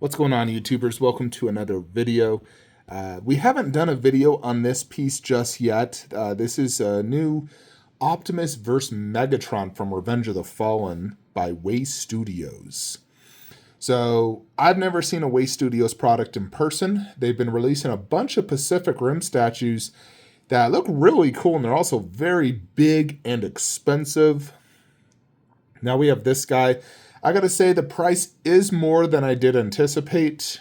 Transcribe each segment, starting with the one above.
What's going on, YouTubers? Welcome to another video. We haven't done a video on this piece just yet. This is a new Optimus vs. Megatron from Revenge of the Fallen by Waste Studios. So I've never seen a Waste Studios product in person. They've been releasing a bunch of Pacific Rim statues that look really cool, and they're also very big and expensive. Now we have this guy. I gotta say the price is more than I did anticipate.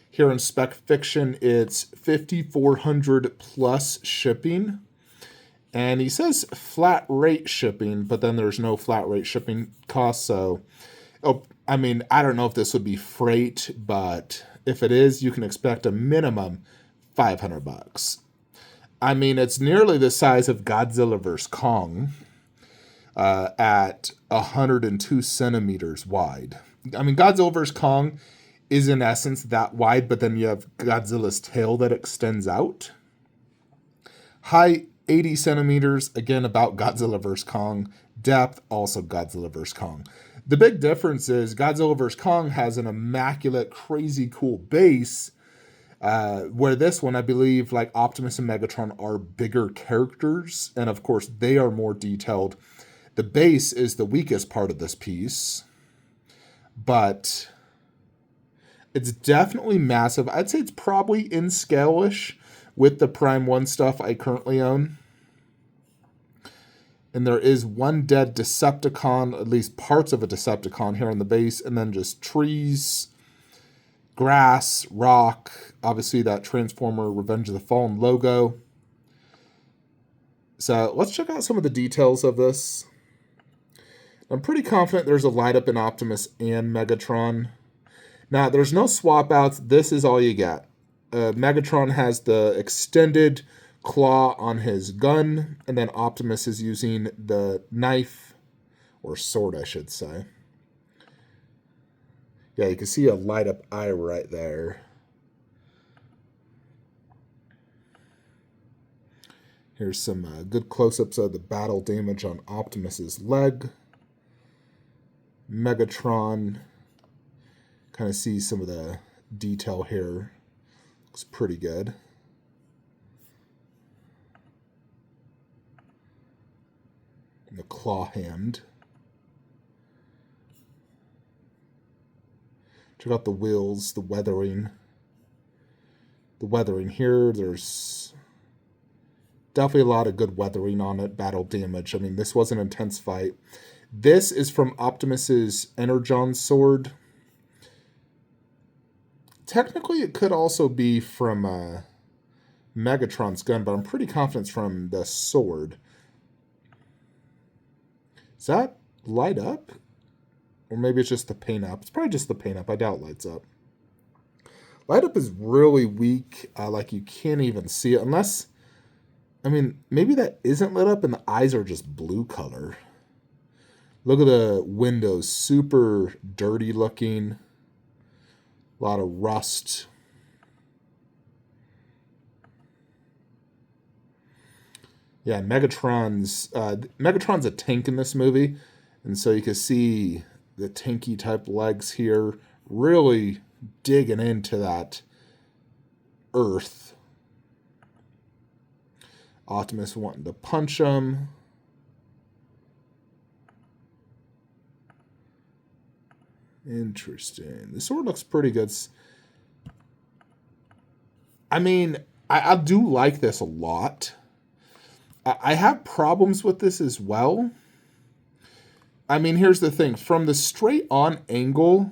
Here in Spec Fiction, it's $5,400 plus shipping. And he says flat rate shipping, but then there's no flat rate shipping cost. So, I don't know if this would be freight, but if it is, you can expect a minimum $500. It's nearly the size of Godzilla vs. Kong. At 102 centimeters wide. Godzilla vs. Kong is in essence that wide, but then you have Godzilla's tail that extends out. Height, 80 centimeters, again about Godzilla vs. Kong. Depth, also Godzilla vs. Kong. The big difference is Godzilla vs. Kong has an immaculate, crazy cool base, where this one, I believe, like Optimus and Megatron, are bigger characters, and of course they are more detailed. The base is the weakest part of this piece, but it's definitely massive. I'd say it's probably in scale-ish with the Prime 1 stuff I currently own. And there is one dead Decepticon, at least parts of a Decepticon here on the base, and then just trees, grass, rock, obviously that Transformer Revenge of the Fallen logo. So let's check out some of the details of this. I'm pretty confident there's a light up in Optimus and Megatron. Now, there's no swap outs. This is all you get. Megatron has the extended claw on his gun, and then Optimus is using the knife, or sword, I should say. Yeah, you can see a light up eye right there. Here's some good close-ups of the battle damage on Optimus's leg. Megatron, kind of see some of the detail here. Looks pretty good. And the claw hand. Check out the wheels, the weathering. The weathering here, there's definitely a lot of good weathering on it. Battle damage. This was an intense fight. This is from Optimus's Energon sword. Technically, it could also be from Megatron's gun, but I'm pretty confident it's from the sword. Does that light up? Or maybe it's just the paint up. It's probably just the paint up. I doubt it lights up. Light up is really weak. Like you can't even see it. Unless, maybe that isn't lit up and the eyes are just blue color. Look at the windows, super dirty looking. A lot of rust. Yeah, Megatron's a tank in this movie, and so you can see the tanky type legs here, really digging into that earth. Optimus wanting to punch him. Interesting. The sword looks pretty good. I do like this a lot. I have problems with this as well. Here's the thing. From the straight on angle,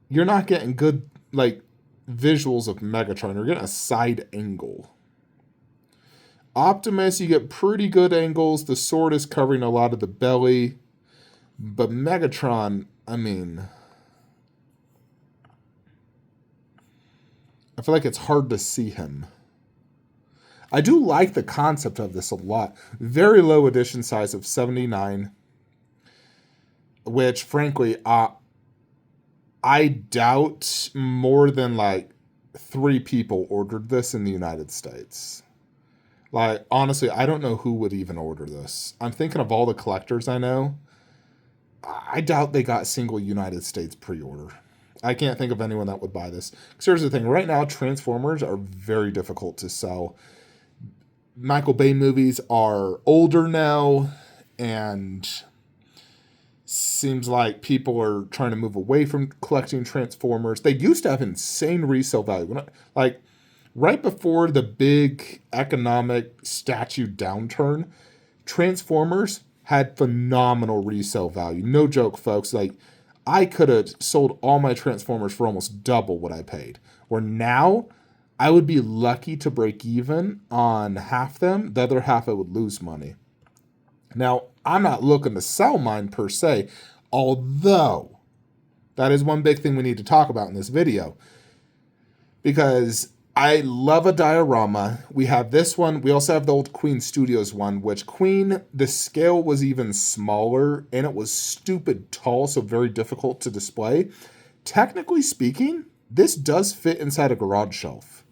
you're not getting good, visuals of Megatron. You're getting a side angle. Optimus, you get pretty good angles. The sword is covering a lot of the belly. But Megatron, I feel like it's hard to see him. I do like the concept of this a lot. Very low edition size of 79. Which, frankly, I doubt more than 3 people ordered this in the United States. Honestly, I don't know who would even order this. I'm thinking of all the collectors I know. I doubt they got single United States pre-order. I can't think of anyone that would buy this. Because here's the thing. Right now, Transformers are very difficult to sell. Michael Bay movies are older now, and seems like people are trying to move away from collecting Transformers. They used to have insane resale value. Like, right before the big economic statue downturn, Transformers had phenomenal resale value. No joke, folks. Like, I could have sold all my Transformers for almost double what I paid. Where now, I would be lucky to break even on half them. The other half, I would lose money. Now, I'm not looking to sell mine per se, although that is one big thing we need to talk about in this video. Because I love a diorama. We have this one. We also have the old Queen Studios one, which Queen, the scale was even smaller, and it was stupid tall, so very difficult to display. Technically speaking, this does fit inside a garage shelf.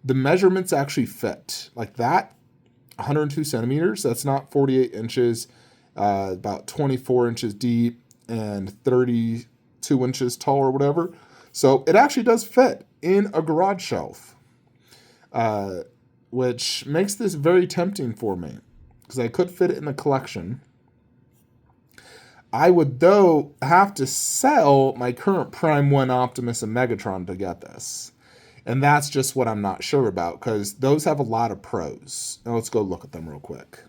The measurements actually fit. Like that, 102 centimeters, that's not 48 inches, about 24 inches deep and 32 inches tall or whatever. So it actually does fit in a garage shelf, which makes this very tempting for me because I could fit it in a collection. I would, though, have to sell my current Prime 1 Optimus and Megatron to get this. And that's just what I'm not sure about, because those have a lot of pros. Now let's go look at them real quick.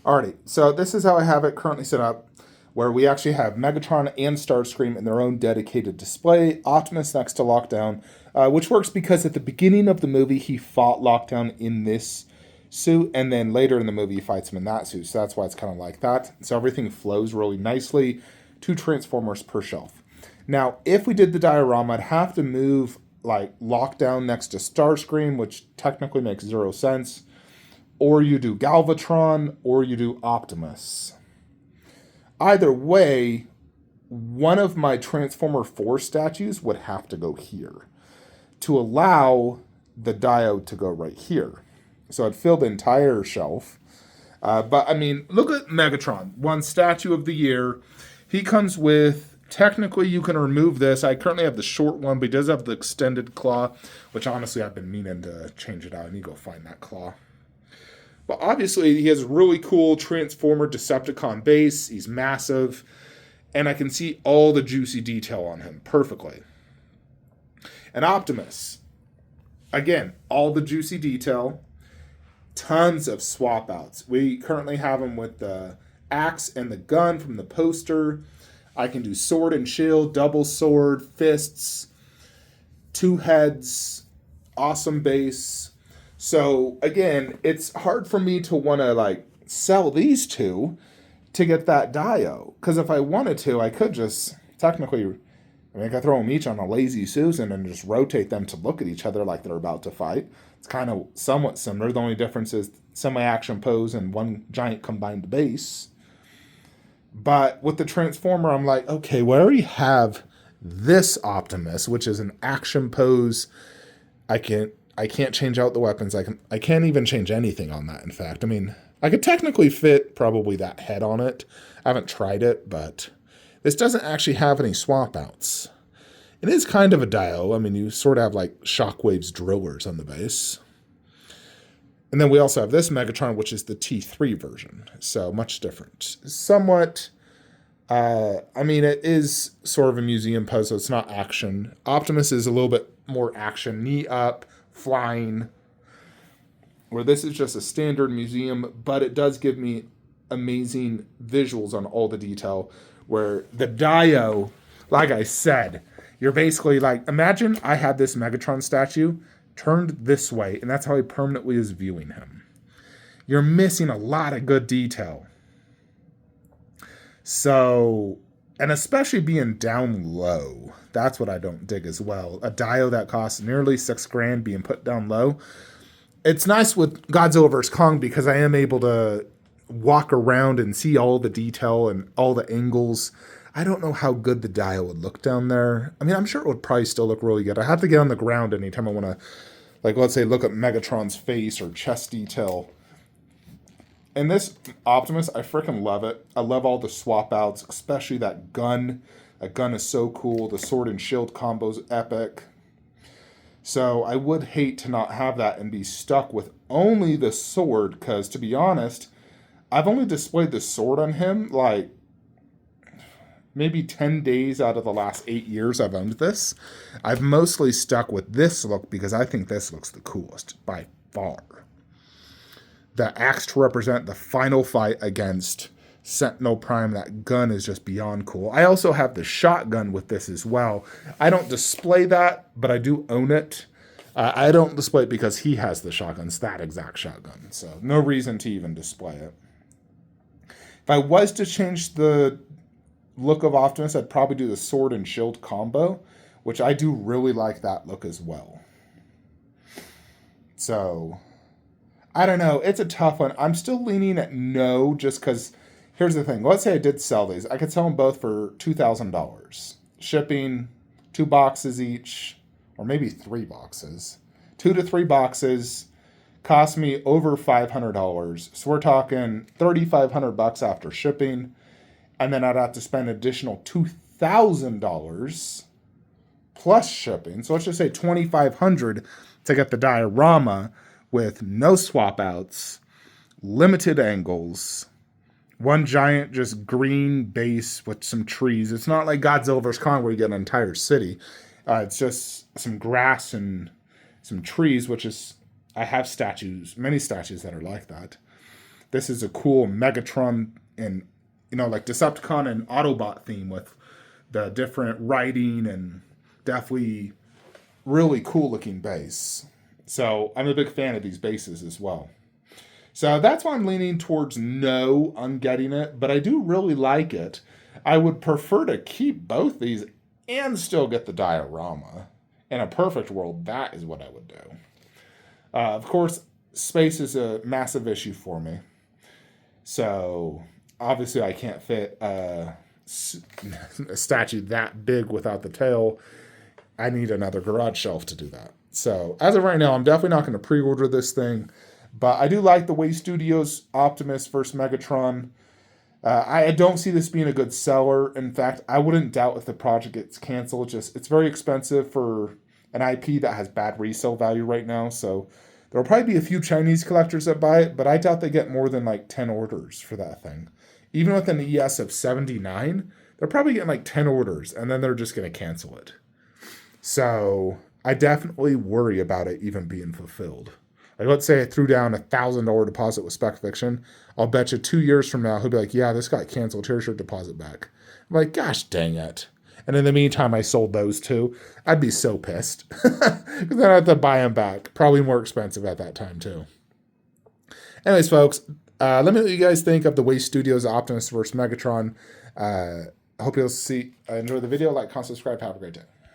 Alrighty, so this is how I have it currently set up, where we actually have Megatron and Starscream in their own dedicated display. Optimus next to Lockdown, which works because at the beginning of the movie, he fought Lockdown in this suit, and then later in the movie, he fights him in that suit. So that's why it's kind of like that. So everything flows really nicely. 2 Transformers per shelf. Now, if we did the diorama, I'd have to move like Lockdown next to Starscream, which technically makes 0 sense. Or you do Galvatron, or you do Optimus. Either way, one of my Transformer 4 statues would have to go here to allow the diode to go right here. So I'd fill the entire shelf. But, I mean, look at Megatron. One statue of the year. He comes with... Technically, you can remove this. I currently have the short one, but he does have the extended claw, which honestly I've been meaning to change it out. I need to go find that claw. But obviously, he has a really cool Transformer Decepticon base. He's massive, and I can see all the juicy detail on him perfectly. And Optimus, again, all the juicy detail, tons of swap outs. We currently have him with the axe and the gun from the poster. I can do sword and shield, double sword, fists, 2 heads, awesome base. So again, it's hard for me to want to like sell these 2 to get that Dio. Because if I wanted to, I could just technically, I could throw them each on a Lazy Susan and just rotate them to look at each other like they're about to fight. It's kind of somewhat similar. The only difference is semi-action pose and one giant combined base. But with the Transformer, I'm like, okay, well, I already have this Optimus, which is an action pose. I can't change out the weapons. I can't even change anything on that, in fact. I mean, I could technically fit probably that head on it. I haven't tried it, but this doesn't actually have any swap outs. It is kind of a Dio. I mean, you sort of have like Shockwave's drillers on the base. And then we also have this Megatron, which is the T3 version. So much different. Somewhat, I mean, it is sort of a museum pose, so it's not action. Optimus is a little bit more action. Knee up, flying. Where this is just a standard museum, but it does give me amazing visuals on all the detail. Where the Dio, like I said, you're basically like, imagine I had this Megatron statue turned this way, and that's how he permanently is viewing him. You're missing a lot of good detail. So, and especially being down low, that's what I don't dig as well. A Dio that costs nearly $6,000 being put down low. It's nice with Godzilla vs. Kong because I am able to walk around and see all the detail and all the angles. I don't know how good the Dio would look down there. I mean, I'm sure it would probably still look really good. I have to get on the ground anytime I want to, like, let's say, look at Megatron's face or chest detail. And this Optimus, I freaking love it. I love all the swap outs, especially that gun. That gun is so cool. The sword and shield combo is epic. So I would hate to not have that and be stuck with only the sword, because to be honest, I've only displayed the sword on him like maybe 10 days out of the last 8 years I've owned this. I've mostly stuck with this look because I think this looks the coolest by far. The axe to represent the final fight against Sentinel Prime. That gun is just beyond cool. I also have the shotgun with this as well. I don't display that, but I do own it. I don't display it because he has the shotgun. It's that exact shotgun. So no reason to even display it. If I was to change the look of Optimus, I'd probably do the sword and shield combo, which I do really like that look as well. So I don't know. It's a tough one. I'm still leaning at no, just because here's the thing. Let's say I did sell these. I could sell them both for $2,000. Shipping, 2 boxes each, or maybe 3 boxes. 2 to 3 boxes cost me over $500. So we're talking $3,500 after shipping. And then I'd have to spend an additional $2,000 plus shipping. So let's just say $2,500 to get the diorama with no swap outs, limited angles, one giant just green base with some trees. It's not like Godzilla vs. Kong where you get an entire city. It's just some grass and some trees, which is, I have statues, many statues that are like that. This is a cool Megatron and, like Decepticon and Autobot theme with the different writing, and definitely really cool looking base. So I'm a big fan of these bases as well. So that's why I'm leaning towards no on getting it, but I do really like it. I would prefer to keep both these and still get the diorama. In a perfect world, that is what I would do. Of course, space is a massive issue for me. So obviously I can't fit a statue that big without the tail. I need another garage shelf to do that. So as of right now, I'm definitely not going to pre-order this thing. But I do like the way Studios Optimus vs. Megatron. I don't see this being a good seller. In fact, I wouldn't doubt if the project gets canceled. It's very expensive for an IP that has bad resale value right now. So there'll probably be a few Chinese collectors that buy it, but I doubt they get more than like 10 orders for that thing. Even with an ES of 79, they're probably getting like 10 orders, and then they're just going to cancel it. So I definitely worry about it even being fulfilled. Like, let's say I threw down $1,000 deposit with Spec Fiction. I'll bet you 2 years from now, he'll be like, yeah, this got canceled. Here's your deposit back. I'm like, gosh dang it. And in the meantime, I sold those two. I'd be so pissed. Because then I'd have to buy them back. Probably more expensive at that time, too. Anyways, folks, let me know what you guys think of the way Studios Optimus vs. Megatron. I hope you'll enjoy the video. Like, comment, subscribe. Have a great day.